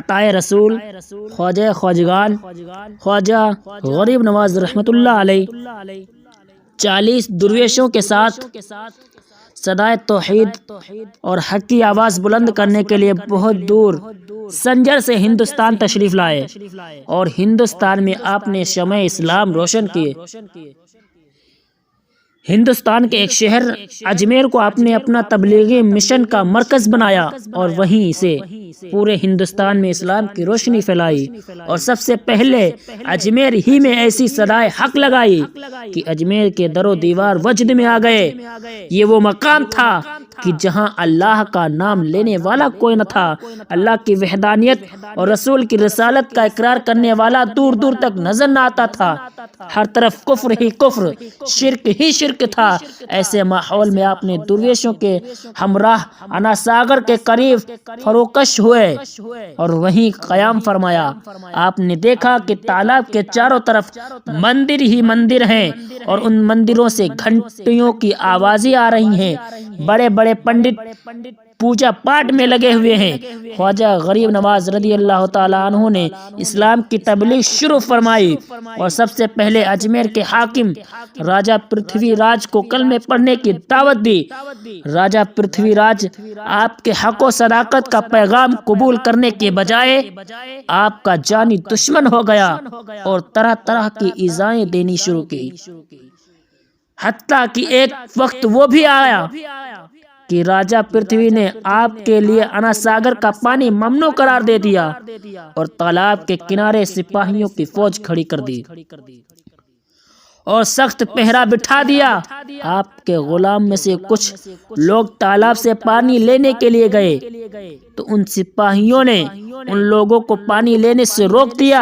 عطائے رسول خواجہ خواجگان خواجہ غریب نواز رحمۃ اللہ علیہ 40 درویشوں کے ساتھ صدائے توحید اور حق کی آواز بلند کرنے کے لیے بہت دور سنجر سے ہندوستان تشریف لائے اور ہندوستان میں آپ نے شمع اسلام روشن کیے۔ ہندوستان کے ایک شہر اجمیر کو آپ نے اپنا تبلیغی مشن کا مرکز بنایا اور وہیں سے پورے ہندوستان میں اسلام کی روشنی پھیلائی، اور سب سے پہلے اجمیر ہی میں ایسی صدائے حق لگائی کہ اجمیر کے در و دیوار وجد میں آ گئے۔ یہ وہ مقام تھا کہ جہاں اللہ کا نام لینے والا کوئی نہ تھا، اللہ کی وحدانیت اور رسول کی رسالت کا اقرار کرنے والا دور دور تک نظر نہ آتا تھا، ہر طرف کفر ہی کفر، شرک ہی شرک تھا۔ ایسے ماحول میں آپ نے درویشوں کے ہمراہ انا ساگر کے قریب فروکش ہوئے اور وہیں قیام فرمایا۔ آپ نے دیکھا کہ تالاب کے چاروں طرف مندر ہی مندر ہیں اور ان مندروں سے گھنٹیوں کی آوازیں آ رہی ہیں، بڑے بڑے پنڈت پوجا پاٹ میں لگے ہوئے ہیں۔ خواجہ غریب نواز رضی اللہ تعالیٰ عنہ نے اسلام کی تبلیغ شروع فرمائی اور سب سے پہلے اجمیر کے حاکم راجہ پرتھوی راج کو کلمے پڑھنے کی دعوت دی۔ راجہ پرتھوی راج آپ کے حق و صداقت کا پیغام قبول کرنے کے بجائے آپ کا جانی دشمن ہو گیا اور طرح طرح کی ایذائیں دینی شروع کی، حتیٰ کہ ایک وقت وہ بھی آیا کہ راجہ پرتھوی نے آپ کے لیے انا ساگر کا پانی ممنوع قرار دے دیا اور تالاب کے کنارے سپاہیوں کی فوج کھڑی کر دی اور سخت پہرا بٹھا دیا۔ آپ کے غلام میں سے کچھ لوگ تالاب سے پانی لینے کے لیے گئے تو ان سپاہیوں نے ان لوگوں کو پانی لینے سے روک دیا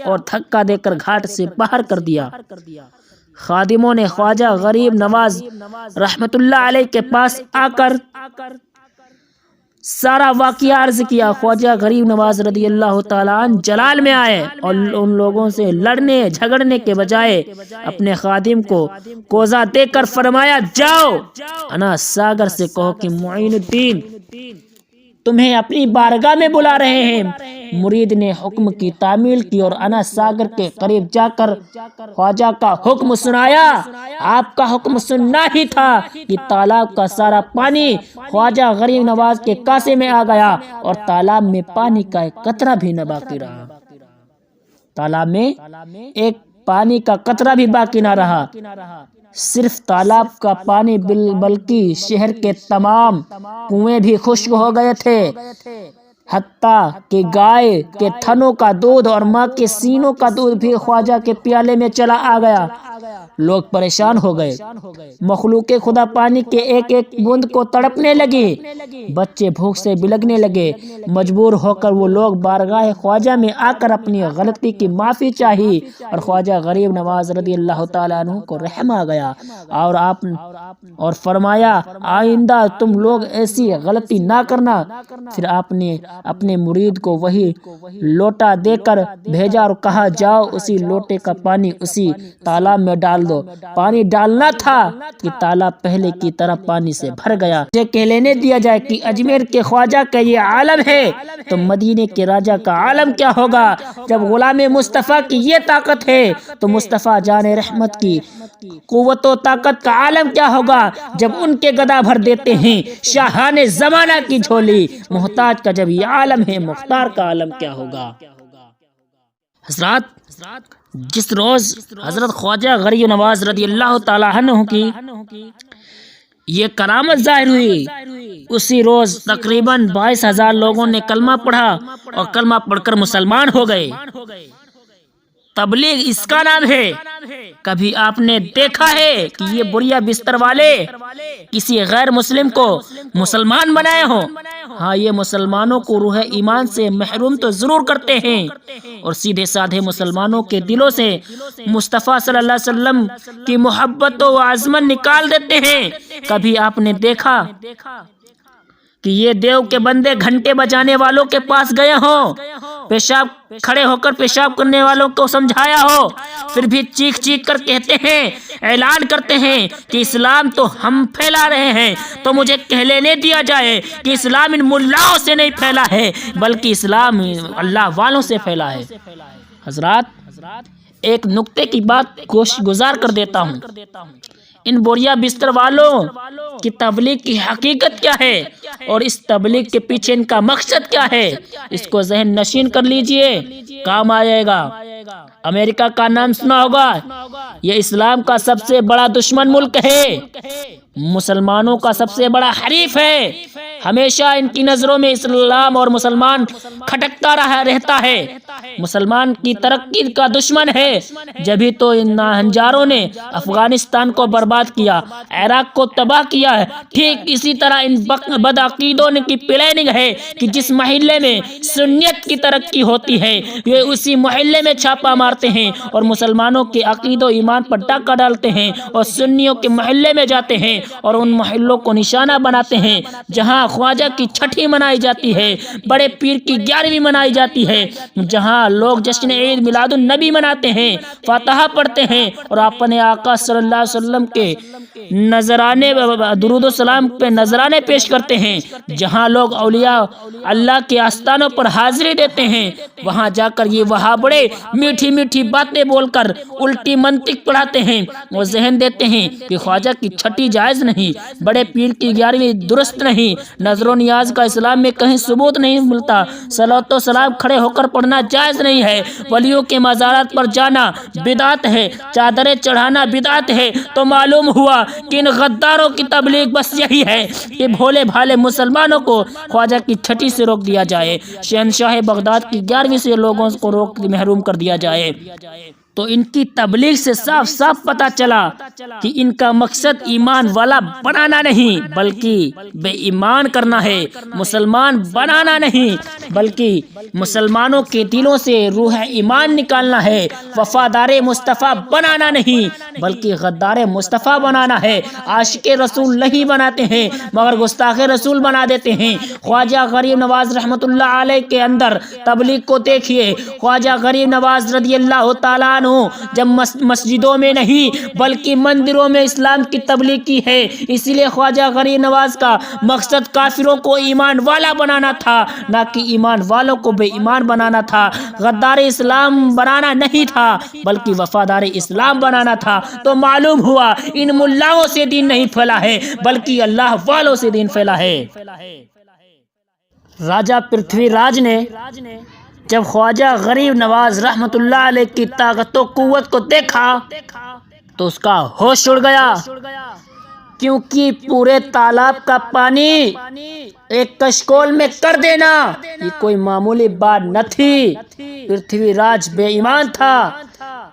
اور دھکا دے کر گھاٹ سے باہر کر دیا۔ خادموں نے خواجہ غریب نواز رحمت اللہ علیہ کے پاس آ کر سارا واقعہ عرض کیا۔ خواجہ غریب نواز رضی اللہ تعالیٰ عنہ جلال میں آئے اور ان لوگوں سے لڑنے جھگڑنے کے بجائے اپنے خادم کو کوزہ دے کر فرمایا، جاؤ انا ساگر سے کہو کہ معین الدین تمہیں اپنی بارگاہ میں بلا رہے ہیں۔ مرید نے حکم کی تعمیل کی اور انا ساگر کے قریب جا کر خواجہ کا حکم سنایا۔ آپ کا حکم سننا ہی تھا کہ تالاب کا سارا پانی خواجہ غریب نواز کے کاسے میں آ گیا اور تالاب میں پانی کا ایک قطرہ بھی نہ باقی رہا۔ تالاب میں ایک پانی کا قطرہ بھی باقی نہ رہا، صرف تالاب کا پانی بلکہ شہر کے تمام کنویں بھی خشک ہو گئے تھے، حتیٰ کہ گائے کے تھنوں کا دودھ اور ماں کے سینوں کا دودھ بھی خواجہ کے پیالے میں چلا آ گیا۔ لوگ پریشان ہو گئے، مخلوق خدا پانی کے ایک ایک بوند کو تڑپنے لگی، بچے بھوک سے بلگنے لگے۔ مجبور ہو کر وہ لوگ بارگاہ خواجہ میں آ کر اپنی غلطی کی معافی چاہی اور خواجہ غریب نواز رضی اللہ تعالیٰ عنہ کو رحم آ گیا اور فرمایا، آئندہ تم لوگ ایسی غلطی نہ کرنا۔ پھر آپ نے اپنے مرید کو وہی لوٹا دے کر بھیجا اور کہا، جاؤ اسی لوٹے کا پانی اسی تالاب میں ڈال دو۔ پانی ڈالنا تھا کہ تالاب پہلے کی طرح پانی سے بھر گیا۔ مجھے کہہ لینے دیا جائے کہ اجمیر کے خواجہ کا یہ عالم ہے تو مدینے کے راجہ کا عالم کیا ہوگا۔ جب غلام مصطفیٰ کی یہ طاقت ہے تو مصطفیٰ جان رحمت کی قوت و طاقت کا عالم کیا ہوگا۔ جب ان کے گدا بھر دیتے ہیں شاہان زمانہ کی جھولی، محتاج کا جب یہ عالم ہے مختار کا عالم کیا ہوگا۔ حضرات، جس روز حضرت خواجہ غریب نواز رضی اللہ تعالیٰ عنہ کی یہ کرامت ظاہر ہوئی، اسی روز تقریباً 22,000 لوگوں نے کلمہ پڑھا اور کلمہ پڑھ کر مسلمان ہو گئے۔ تبلیغ اس کا نام ہے۔ کبھی آپ نے دیکھا ہے کہ یہ بڑیا بستر والے کسی غیر مسلم کو مسلمان بنائے ہوں؟ ہاں، یہ مسلمانوں کو روح ایمان سے محروم تو ضرور کرتے ہیں اور سیدھے سادھے مسلمانوں کے دلوں سے مصطفیٰ صلی اللہ علیہ وسلم کی محبت و عظمت نکال دیتے ہیں۔ کبھی آپ نے دیکھا کہ یہ دیو کے بندے گھنٹے بجانے والوں کے پاس گئے ہوں پیشاب کھڑے ہو کر پیشاب کرنے والوں کو سمجھایا ہو، پھر بھی چیخ چیخ کر کہتے ہیں، اعلان کرتے ہیں کہ اسلام تو ہم پھیلا رہے ہیں، تو مجھے کہہ لینے دیا جائے کہ اسلام ان ملاؤں سے نہیں پھیلا ہے بلکہ اسلام اللہ والوں سے پھیلا ہے۔ حضرات، ایک نکتے کی بات گزار کر دیتا ہوں، ان بوریا بستر والوں کی تبلیغ کی حقیقت کیا ہے اور اس تبلیغ کے پیچھے ان کا مقصد کیا ہے، اس کو ذہن نشین کر لیجئے، کام آئے گا۔ امریکہ کا نام سنا ہوگا، یہ اسلام کا سب سے بڑا دشمن ملک ہے، مسلمانوں کا سب سے بڑا حریف ہے، ہمیشہ ان کی نظروں میں اسلام اور مسلمان کھٹکتا رہتا ہے، مسلمان کی ترقی کا دشمن ہے۔ جبھی تو ان ناہنجاروں نے افغانستان کو برباد کیا، عراق کو تباہ کیا ہے۔ ٹھیک اسی طرح ان بدعقیدوں کی پلاننگ ہے کہ جس محلے میں سنیت کی ترقی ہوتی ہے یہ اسی محلے میں چھاپا مارتے ہیں اور مسلمانوں کے عقید و ایمان پر ڈاکہ ڈالتے ہیں اور سنیوں کے محلے میں جاتے ہیں اور ان محلوں کو نشانہ بناتے ہیں جہاں خواجہ کی چھٹی منائی جاتی ہے، بڑے پیر کی 11ویں منائی جاتی ہے، جہاں لوگ جشن عید میلاد النبی مناتے ہیں، فاتحہ پڑھتے ہیں اور اپنے آقا صلی اللہ علیہ وسلم کے نذرانے درود و سلام پہ نذرانے پیش کرتے ہیں، جہاں لوگ اولیاء اللہ کے آستانوں پر حاضری دیتے ہیں، وہاں جا کر یہ وہابڑے میٹھی میٹھی باتیں بول کر الٹی منطق پڑھاتے ہیں اور ذہن دیتے ہیں کہ خواجہ کی چھٹی جائز نہیں، بڑے پیر کی 11ویں درست نہیں، نذر و نیاز کا اسلام میں کہیں ثبوت نہیں ملتا، صلوات و سلام کھڑے ہو کر پڑھنا جائز نہیں ہے، ولیوں کے مزارات پر جانا بدعت ہے، چادریں چڑھانا بدعت ہے۔ تو معلوم ہوا کہ ان غداروں کی تبلیغ بس یہی ہے کہ بھولے بھالے مسلمانوں کو خواجہ کی چھٹی سے روک دیا جائے، شہنشاہ بغداد کی 11ویں سے لوگوں کو روک محروم کر دیا جائے۔ تو ان کی تبلیغ سے صاف صاف پتا چلا کہ ان کا مقصد ایمان والا بنانا نہیں بلکہ بے ایمان کرنا ہے، مسلمان بنانا نہیں بلکہ مسلمانوں کے دلوں سے روح ایمان نکالنا ہے، وفادار مصطفیٰ بنانا نہیں بلکہ غدار مصطفیٰ بنانا ہے، عاشق رسول نہیں بناتے ہیں مگر گستاخ رسول بنا دیتے ہیں۔ خواجہ غریب نواز رحمۃ اللہ علیہ کے اندر تبلیغ کو دیکھیے، خواجہ غریب نواز رضی اللہ تعالیٰ عنہ جب مسجدوں میں نہیں بلکہ مندروں میں اسلام کی تبلیغ کی ہے، اسی لیے خواجہ غریب نواز کا مقصد کافروں کو ایمان والا بنانا تھا، نہ کہ ایمان والوں کو بے ایمان بنانا تھا، غدار اسلام بنانا نہیں تھا بلکہ وفادار اسلام بنانا تھا۔ تو معلوم ہوا ان ملاؤں سے دین نہیں پھیلا ہے بلکہ اللہ والوں سے دین پھیلا ہے۔ راجہ پرتھوی راج نے جب خواجہ غریب نواز رحمت اللہ علیہ کی طاقت و قوت کو دیکھا تو اس کا ہوش اڑ گیا، کیونکہ پورے تالاب کا پانی ایک کشکول میں کر دینا یہ کوئی معمولی بات نہ تھی۔ پرتھوی راج بے ایمان تھا،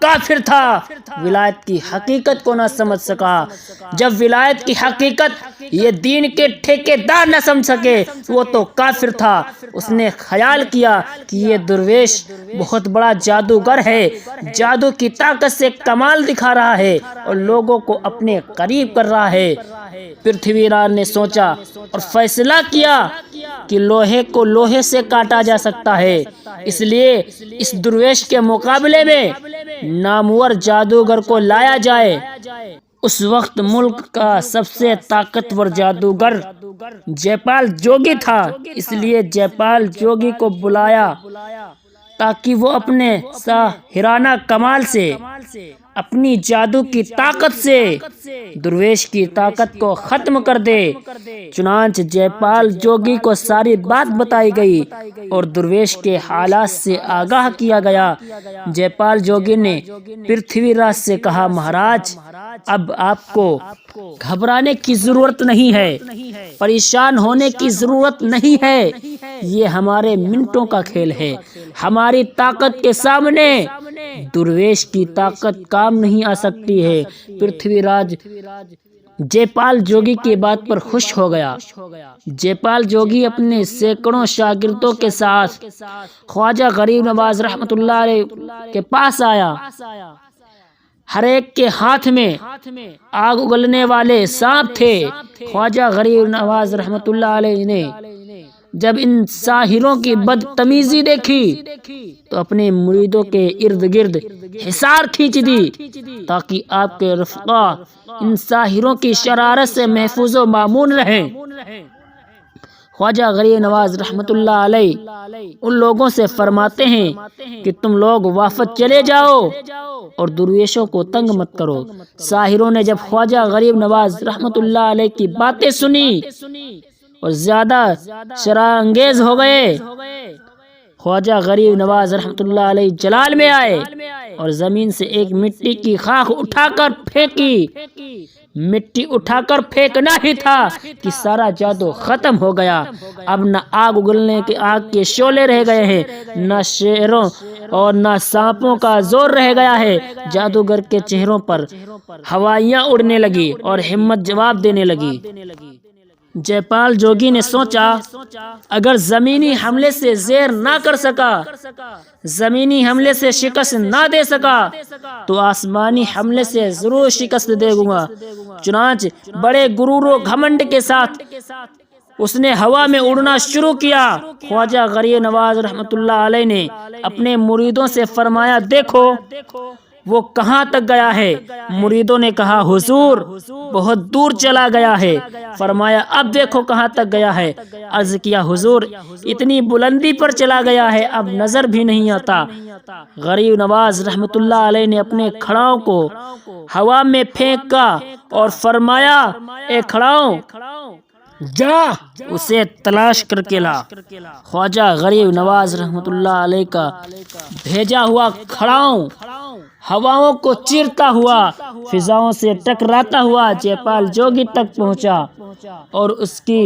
کافر تھا، ولایت کی حقیقت کو نہ سمجھ سکا۔ جب ولایت کی حقیقت یہ دین کے ٹھیکیدار نہ سمجھ سکے وہ تو کافر تھا۔ اس نے خیال کیا کہ یہ درویش بہت بڑا جادوگر ہے، جادو کی طاقت سے کمال دکھا رہا ہے اور لوگوں کو اپنے قریب کر رہا ہے۔ پرتھوی راج نے سوچا اور فیصلہ کیا کہ لوہے کو لوہے سے کاٹا جا سکتا ہے، اس لیے اس درویش کے مقابلے میں نامور جادوگر کو لایا جائے۔ اس وقت ملک کا سب سے طاقتور جادوگر جے پال جوگی تھا، اس لیے جے پال جوگی کو بلایا تاکہ وہ اپنے ساحرانہ کمال سے، اپنی جادو کی طاقت سے درویش کی طاقت کو ختم کر دے۔ چنانچہ جے پال جوگی کو ساری بات بتائی گئی اور درویش کے حالات سے آگاہ کیا گیا۔ جے پال جوگی نے پرتھوی راج سے کہا، مہاراج اب آپ کو گھبرانے کی ضرورت نہیں ہے، پریشان ہونے کی ضرورت نہیں ہے، یہ ہمارے منٹوں کا کھیل ہے، ہماری طاقت کے سامنے درویش کی طاقت کام نہیں آ سکتی ہے۔ پرتھوی راج جے پال جوگی کی بات پر خوش ہو گیا۔ جے پال جوگی اپنے سینکڑوں شاگردوں کے ساتھ خواجہ غریب نواز رحمت اللہ علیہ کے پاس آیا۔ ہر ایک کے ہاتھ میں آگ اگلنے والے سانپ تھے۔ خواجہ غریب نواز رحمت اللہ علیہ نے جب ان ساحروں کی بدتمیزی دیکھی تو اپنے مریدوں کے ارد گرد حصار کھینچ دی تاکہ آپ کے رفقا ان ساحروں کی شرارت سے محفوظ و مامون رہیں۔ خواجہ غریب نواز رحمۃ اللہ علیہ ان لوگوں سے فرماتے ہیں کہ تم لوگ وافد چلے جاؤ اور درویشوں کو تنگ مت کرو۔ ساحروں نے جب خواجہ غریب نواز رحمۃ اللہ علیہ کی باتیں سنی اور زیادہ شرار انگیز ہو گئے، خواجہ غریب نواز رحمۃ اللہ علیہ جلال میں آئے اور زمین سے ایک مٹی کی خاک اٹھا کر پھینکی۔ مٹی اٹھا کر پھینکنا ہی تھا کہ سارا جادو ختم ہو گیا۔ اب نہ آگ اگلنے کے آگ کے شعلے رہ گئے ہیں، نہ شیروں اور نہ سانپوں کا زور رہ گیا ہے۔ جادوگر کے چہروں پر ہوائیاں اڑنے لگی اور ہمت جواب دینے لگی۔ جے پال جوگی نے سوچا اگر زمینی حملے سے زیر نہ کر سکا، زمینی حملے سے شکست نہ دے سکا تو آسمانی حملے سے ضرور شکست دے گا۔ چنانچہ بڑے غرور و گھمنڈ کے ساتھ اس نے ہوا میں اڑنا شروع کیا۔ خواجہ غریب نواز رحمۃ اللہ علیہ نے اپنے مریدوں سے فرمایا دیکھو وہ کہاں تک گیا ہے؟ مریدوں نے کہا حضور بہت دور چلا گیا ہے۔ فرمایا اب دیکھو کہاں تک گیا ہے؟ عرض کیا حضور اتنی بلندی پر چلا گیا ہے اب نظر بھی نہیں آتا۔ غریب نواز رحمۃ اللہ علیہ نے اپنے کھڑاؤں کو ہوا میں پھینکا اور فرمایا اے کھڑاؤں جا اسے تلاش کر کے لا۔ خواجہ غریب نواز رحمۃ اللہ علیہ کا بھیجا ہوا کھڑاؤں ہواؤں کو چیرتا ہوا فضاؤں سے ٹکراتا ہوا جے پال جوگی تک پہنچا اور اس کی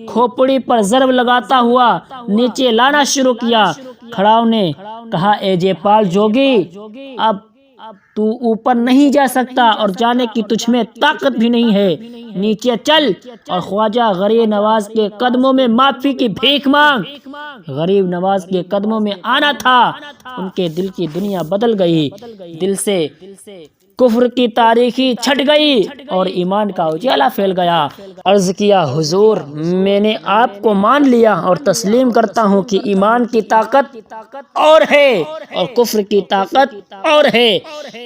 کھوپڑی پر ضرب لگاتا ہوا نیچے لانا شروع کیا۔ کھڑاؤں نے کہا اے جے پال جوگی اب تو اوپر نہیں جا سکتا اور جانے کی تجھ میں طاقت بھی نہیں ہے، نیچے چل اور خواجہ غریب نواز کے قدموں میں معافی کی بھیک مانگ۔ غریب نواز کے قدموں میں آنا تھا، ان کے دل کی دنیا بدل گئی، دل سے کفر کی تاریخی چھٹ گئی اور ایمان کا اجالا پھیل گیا۔ عرض کیا حضور میں نے آپ کو مان لیا اور تسلیم کرتا ہوں کہ ایمان کی طاقت اور ہے اور کفر کی طاقت اور ہے،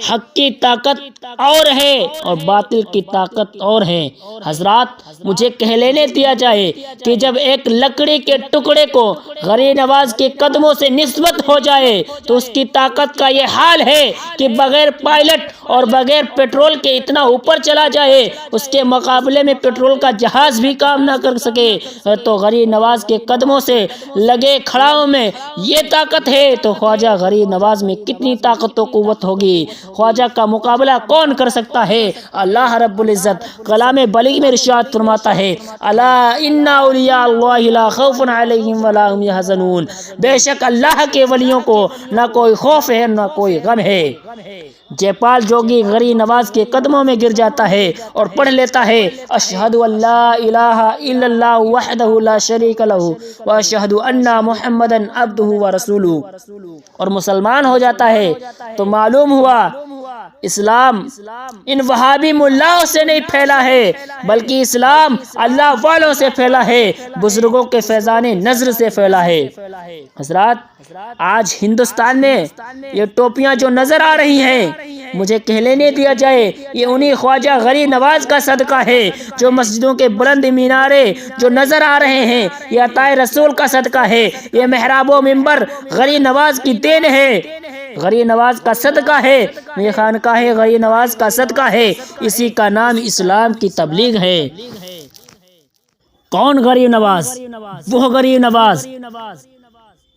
حق کی طاقت اور ہے اور باطل کی طاقت اور ہے۔ حضرات مجھے کہہ لینے دیا جائے کہ جب ایک لکڑی کے ٹکڑے کو غریب نواز کے قدموں سے نسبت ہو جائے تو اس کی طاقت کا یہ حال ہے کہ بغیر پائلٹ اور بغیر پیٹرول کے اتنا اوپر چلا جائے، اس کے مقابلے میں پیٹرول کا جہاز بھی کام نہ کر سکے۔ تو غریب نواز کے قدموں سے لگے کھڑاؤں میں یہ طاقت ہے تو خواجہ غریب نواز میں کتنی طاقت و قوت ہوگی؟ خواجہ کا مقابلہ کون کر سکتا ہے؟ اللہ رب العزت کلام بلیغ میں ارشاد فرماتا ہے الا ان اولیاء اللہ لا خوف علیہم ولا هم یحزنون، بے شک اللہ کے ولیوں کو نہ کوئی خوف ہے نہ کوئی غم ہے۔ جے پال جوگی غریب نواز کے قدموں میں گر جاتا ہے اور پڑھ لیتا ہے اشہد ان لا الہ الا اللہ وحدہ لا شریک لہ واشہد ان محمدا عبدہ ورسولہ اور مسلمان ہو جاتا ہے۔ تو معلوم ہوا اسلام ان وہابی ملاؤں سے نہیں پھیلا ہے بلکہ اسلام اللہ والوں سے پھیلا ہے، بزرگوں کے فیضان نظر سے پھیلا ہے۔ حضرات آج ہندوستان میں یہ ٹوپیاں جو نظر آ رہی ہیں مجھے کہہ لینے دیا جائے یہ انہی خواجہ غریب نواز کا صدقہ ہے۔ جو مسجدوں کے بلند مینارے جو نظر آ رہے ہیں یہ عطائے رسول کا صدقہ ہے، یہ محراب و منبر غریب نواز کی دین ہے، غریب نواز کا صدقہ ہے، یہ خانقاہ غریب نواز کا صدقہ ہے، اسی کا نام اسلام کی تبلیغ ہے۔ کون غریب نواز؟ وہ غریب نواز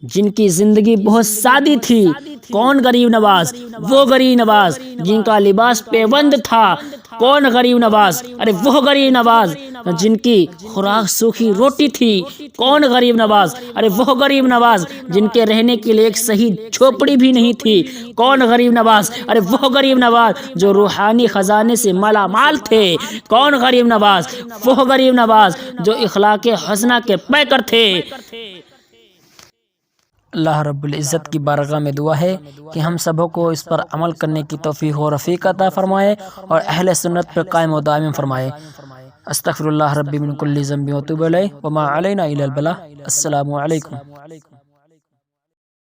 جن کی زندگی بہت سادی تھی۔ کون غریب نواز؟ وہ غریب نواز جن کا لباس پیوند تھا۔ کون غریب نواز؟ ارے وہ غریب نواز جن کی خوراک سوکھی روٹی تھی۔ کون غریب نواز؟ ارے وہ غریب نواز جن کے رہنے کے لیے ایک صحیح جھوپڑی بھی نہیں تھی۔ کون غریب نواز؟ ارے وہ غریب نواز جو روحانی خزانے سے مالا مال تھے۔ کون غریب نواز؟ وہ غریب نواز جو اخلاق حسنہ کے پیکر تھے۔ اللہ رب العزت کی بارگاہ میں دعا ہے کہ ہم سبوں کو اس پر عمل کرنے کی توفیق و رفیق عطا فرمائے اور اہل سنت پر قائم و دائم فرمائے۔ استغفر اللہ ربی من کل ذنب واتوب الیہ وما علینا الا البلاغ۔ السلام علیکم۔